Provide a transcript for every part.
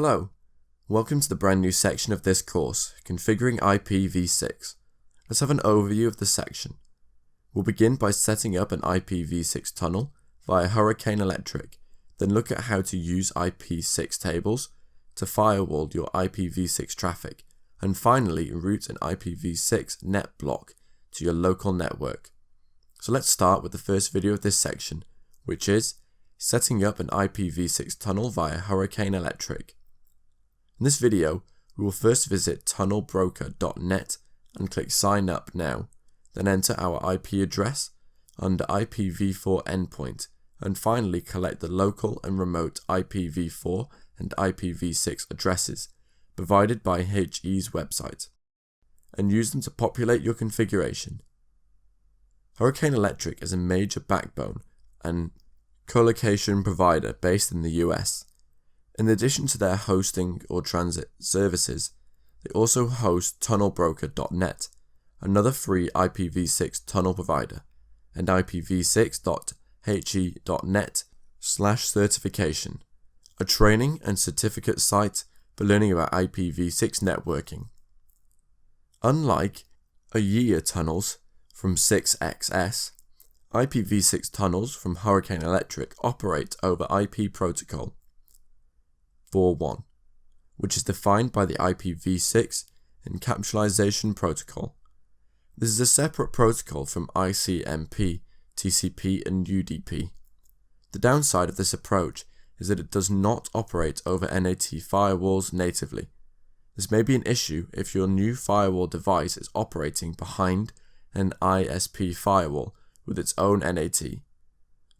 Hello, welcome to the brand new section of this course, Configuring IPv6. Let's have an overview of the section. We'll begin by setting up an IPv6 tunnel via Hurricane Electric, then look at how to use IP6 tables to firewall your IPv6 traffic, and finally route an IPv6 net block to your local network. So let's start with the first video of this section, which is setting up an IPv6 tunnel via Hurricane Electric. In this video, we will first visit tunnelbroker.net and click Sign Up Now, then enter our IP address under IPv4 endpoint, and finally collect the local and remote IPv4 and IPv6 addresses provided by HE's website, and use them to populate your configuration. Hurricane Electric is a major backbone and colocation provider based in the US. In addition to their hosting or transit services, they also host tunnelbroker.net, another free IPv6 tunnel provider, and ipv6.he.net/certification, a training and certificate site for learning about IPv6 networking. Unlike IEA tunnels from 6XS, IPv6 tunnels from Hurricane Electric operate over IP protocol 4.1, which is defined by the IPv6 encapsulation protocol. This is a separate protocol from ICMP, TCP, and UDP. The downside of this approach is that it does not operate over NAT firewalls natively. This may be an issue if your new firewall device is operating behind an ISP firewall with its own NAT.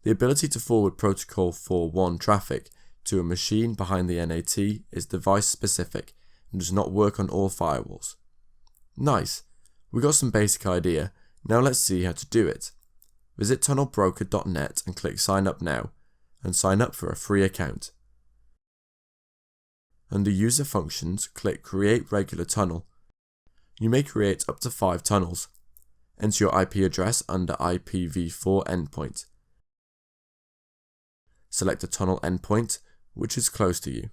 The ability to forward protocol 4.1 traffic to a machine behind the NAT is device specific and does not work on all firewalls. Nice, we got some basic idea, now let's see how to do it. Visit tunnelbroker.net and click Sign Up Now, and sign up for a free account. Under User Functions, click Create Regular Tunnel. You may create up to 5 tunnels. Enter your IP address under IPv4 endpoint. Select a tunnel endpoint which is close to you.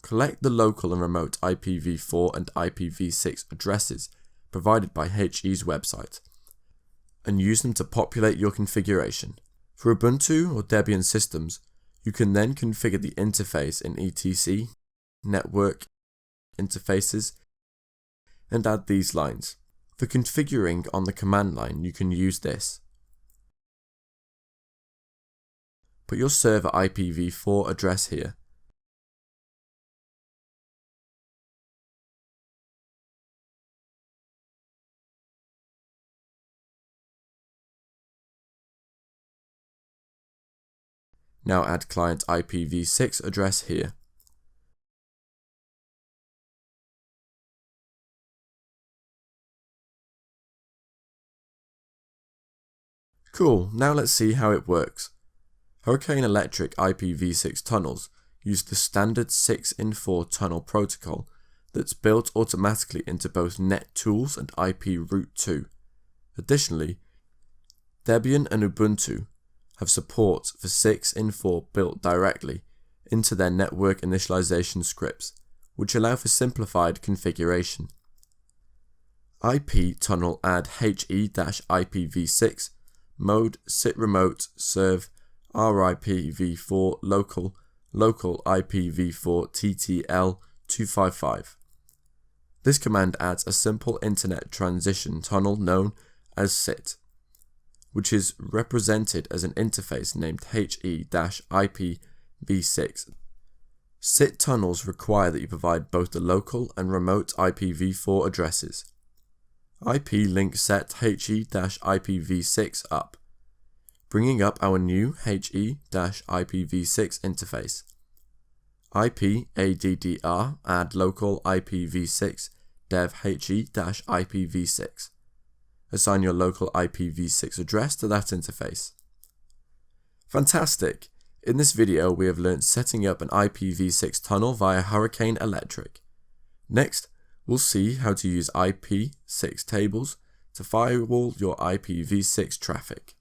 Collect the local and remote IPv4 and IPv6 addresses provided by HE's website, and use them to populate your configuration. For Ubuntu or Debian systems, you can then configure the interface in etc, network, interfaces, and add these lines. For configuring on the command line, you can use this. Put your server IPv4 address here. Now add client IPv6 address here. Cool, now let's see how it works. Hurricane Electric IPv6 tunnels use the standard 6in4 tunnel protocol that's built automatically into both NetTools and IP Route 2. Additionally, Debian and Ubuntu have support for 6in4 built directly into their network initialization scripts, which allow for simplified configuration. IP tunnel add HE-IPv6 mode sit remote serve RIPv4 local IPv4 TTL 255. This command adds a simple internet transition tunnel known as SIT, which is represented as an interface named HE-IPv6. SIT tunnels require that you provide both the local and remote IPv4 addresses. IP link set HE-IPv6 up, bringing up our new HE-IPv6 interface. IP ADDR add local IPv6 dev HE-IPv6. Assign your local IPv6 address to that interface. Fantastic! In this video we have learnt setting up an IPv6 tunnel via Hurricane Electric. Next, we'll see how to use IP6 tables to firewall your IPv6 traffic.